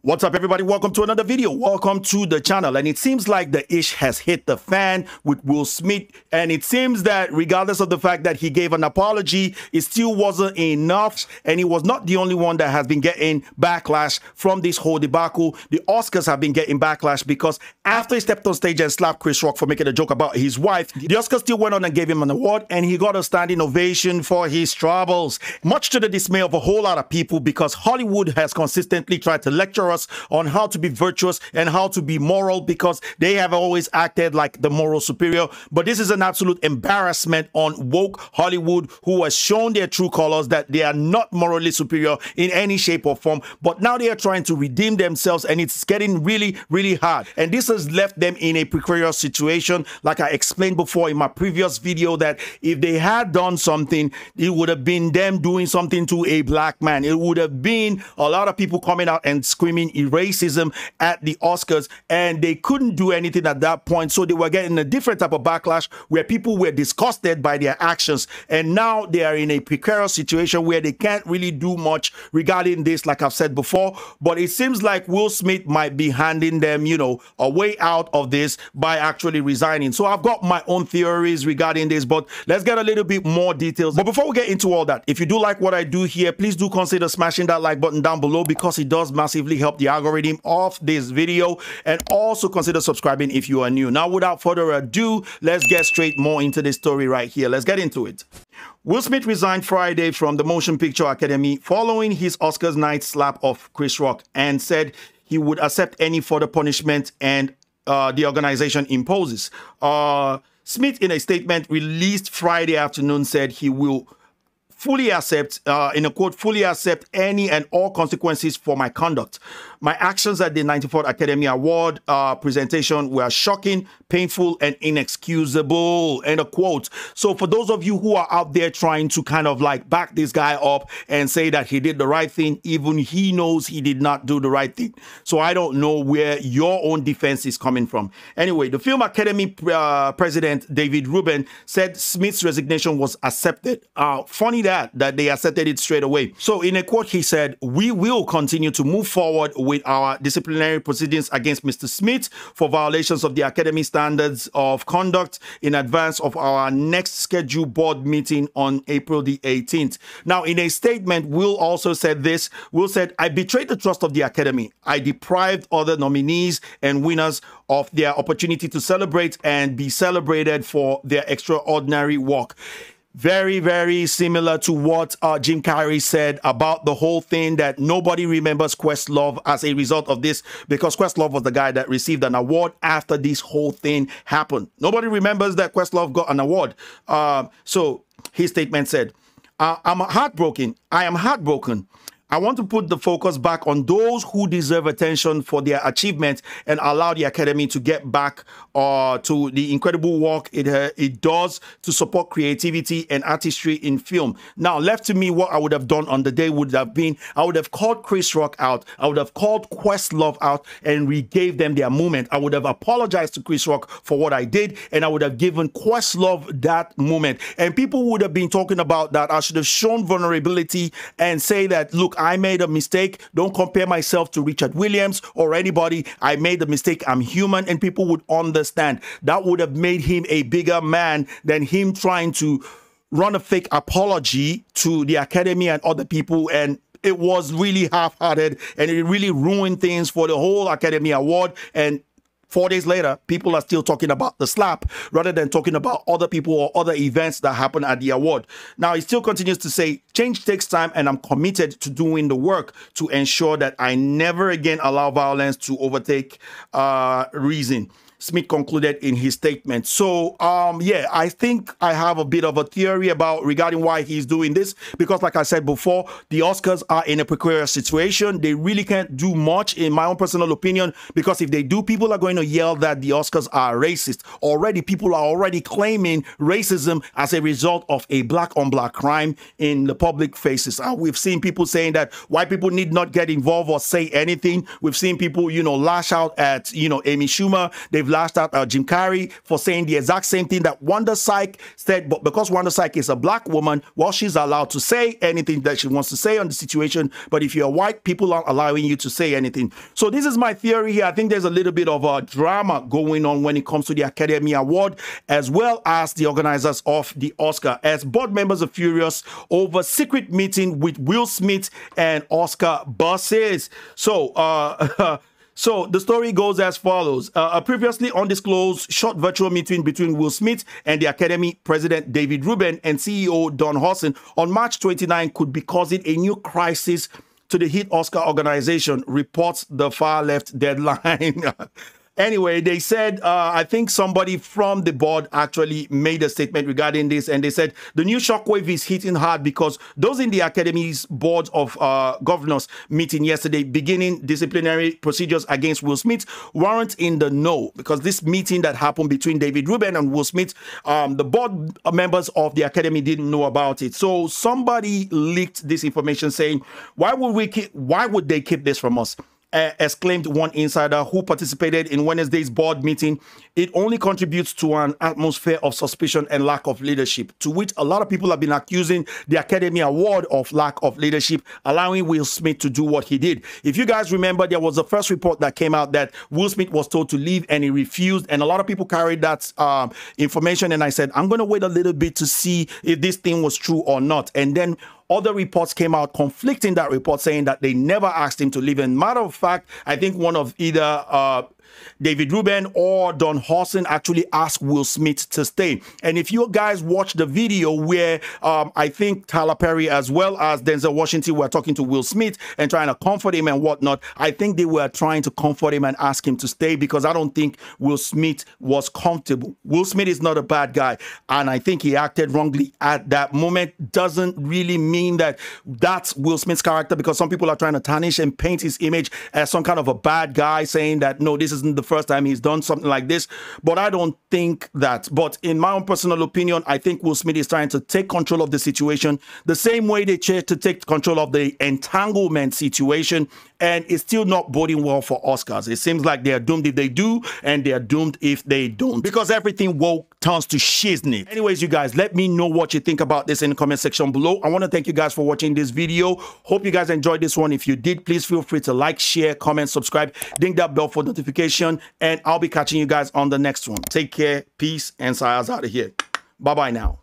What's up, everybody? Welcome to another video. Welcome to the channel. And it seems like the ish has hit the fan with Will Smith. And it seems that regardless of the fact that he gave an apology, it still wasn't enough. And he was not the only one that has been getting backlash from this whole debacle. The Oscars have been getting backlash because after he stepped on stage and slapped Chris Rock for making a joke about his wife, the Oscars still went on and gave him an award, and he got a standing ovation for his troubles. Much to the dismay of a whole lot of people, because Hollywood has consistently tried to lecture us on how to be virtuous and how to be moral, because they have always acted like the moral superior. But this is an absolute embarrassment on woke Hollywood, who has shown their true colors, that they are not morally superior in any shape or form. But now they are trying to redeem themselves, and it's getting really, really hard. And this has left them in a precarious situation. Like I explained before in my previous video, that if they had done something, it would have been them doing something to a black man. It would have been a lot of people coming out and screaming racism at the Oscars, and they couldn't do anything at that point. So they were getting a different type of backlash where people were disgusted by their actions, and now they are in a precarious situation where they can't really do much regarding this, like I've said before. But it seems like Will Smith might be handing them, you know, a way out of this by actually resigning. So I've got my own theories regarding this, but let's get a little bit more details. But before we get into all that, if you do like what I do here, please do consider smashing that like button down below, because it does massively help the algorithm of this video, and also consider subscribing if you are new. Now, without further ado, let's get straight more into this story right here. Let's get into it. Will Smith resigned Friday from the Motion Picture Academy following his Oscars night slap of Chris Rock, and said he would accept any further punishment and the organization imposes. Smith, in a statement released Friday afternoon, said he will fully accept, in a quote, fully accept any and all consequences for my conduct. My actions at the 94th Academy Award presentation were shocking, painful, and inexcusable, end of quote. So for those of you who are out there trying to kind of like back this guy up and say that he did the right thing, even he knows he did not do the right thing. So I don't know where your own defense is coming from. Anyway, the Film Academy president, David Rubin, said Smith's resignation was accepted. Funny that they accepted it straight away. So in a quote, he said, "We will continue to move forward with our disciplinary proceedings against Mr. Smith for violations of the Academy standards of conduct in advance of our next scheduled board meeting on April the 18th. Now, in a statement, Will also said this. Will said, "I betrayed the trust of the Academy. I deprived other nominees and winners of their opportunity to celebrate and be celebrated for their extraordinary work." Very, very similar to what Jim Carrey said about the whole thing, that nobody remembers Questlove as a result of this, because Questlove was the guy that received an award after this whole thing happened. Nobody remembers that Questlove got an award. So his statement said, I'm heartbroken. I am heartbroken. I want to put the focus back on those who deserve attention for their achievements and allow the Academy to get back to the incredible work it does to support creativity and artistry in film. Now, left to me, what I would have done on the day would have been, I would have called Chris Rock out. I would have called Questlove out and regave them their moment. I would have apologized to Chris Rock for what I did, and I would have given Questlove that moment. And people would have been talking about that I should have shown vulnerability and say that, look, I made a mistake. Don't compare myself to Richard Williams or anybody. I made a mistake. I'm human, and people would understand. That would have made him a bigger man than him trying to run a fake apology to the Academy and other people. And it was really half-hearted, and it really ruined things for the whole Academy Award. And 4 days later, people are still talking about the slap rather than talking about other people or other events that happened at the award. Now, he still continues to say, change takes time, and I'm committed to doing the work to ensure that I never again allow violence to overtake reason. Smith concluded in his statement. So, yeah, I think I have a bit of a theory about regarding why he's doing this, because like I said before, the Oscars are in a precarious situation. They really can't do much, in my own personal opinion, because if they do, people are going to yell that the Oscars are racist. Already, people are already claiming racism as a result of a black-on-black crime in the public faces. We've seen people saying that white people need not get involved or say anything. We've seen people, you know, lash out at, you know, Amy Schumer. They've lashed out at Jim Carrey for saying the exact same thing that Wanda Sykes said, but because Wanda Sykes is a black woman, well, she's allowed to say anything that she wants to say on the situation, but if you're white, people aren't allowing you to say anything. So this is my theory here. I think there's a little bit of a drama going on when it comes to the Academy Award, as well as the organizers of the Oscar, as board members are furious over secret meeting with Will Smith and Oscar bosses. So so the story goes as follows. A previously undisclosed short virtual meeting between Will Smith and the Academy President David Rubin and CEO Don Hudson on March 29 could be causing a new crisis to the hit Oscar organization, reports the far left Deadline. Anyway, they said, I think somebody from the board actually made a statement regarding this, and they said the new shockwave is hitting hard because those in the Academy's board of governors meeting yesterday, beginning disciplinary procedures against Will Smith, weren't in the know, because this meeting that happened between David Rubin and Will Smith, the board members of the Academy didn't know about it. So somebody leaked this information saying, why would they keep this from us? Exclaimed one insider who participated in Wednesday's board meeting. It only contributes to an atmosphere of suspicion and lack of leadership, to which a lot of people have been accusing the Academy Award of lack of leadership, allowing Will Smith to do what he did. If you guys remember, there was a first report that came out that Will Smith was told to leave and he refused, and a lot of people carried that information, and I said, I'm going to wait a little bit to see if this thing was true or not. And then other reports came out conflicting that report, saying that they never asked him to leave. And matter of fact, I think one of either David Rubin or Don Hudson actually asked Will Smith to stay. And if you guys watch the video where I think Tyler Perry as well as Denzel Washington were talking to Will Smith and trying to comfort him and whatnot, I think they were trying to comfort him and ask him to stay, because I don't think Will Smith was comfortable. Will Smith is not a bad guy, and I think he acted wrongly at that moment. Doesn't really mean that that's Will Smith's character, because some people are trying to tarnish and paint his image as some kind of a bad guy, saying that no, this isn't the first time he's done something like this. But I don't think that. But in my own personal opinion, I think Will Smith is trying to take control of the situation the same way they tried to take control of the entanglement situation, and it's still not boding well for Oscars. It seems like they're doomed if they do, and they're doomed if they don't, because everything woke turns to shiznit. Anyways, you guys, let me know what you think about this in the comment section below. I want to thank you guys for watching this video. Hope you guys enjoyed this one. If you did, please feel free to like, share, comment, subscribe, ding that bell for notification, and I'll be catching you guys on the next one. Take care, peace, and Saya's out of here. Bye-bye now.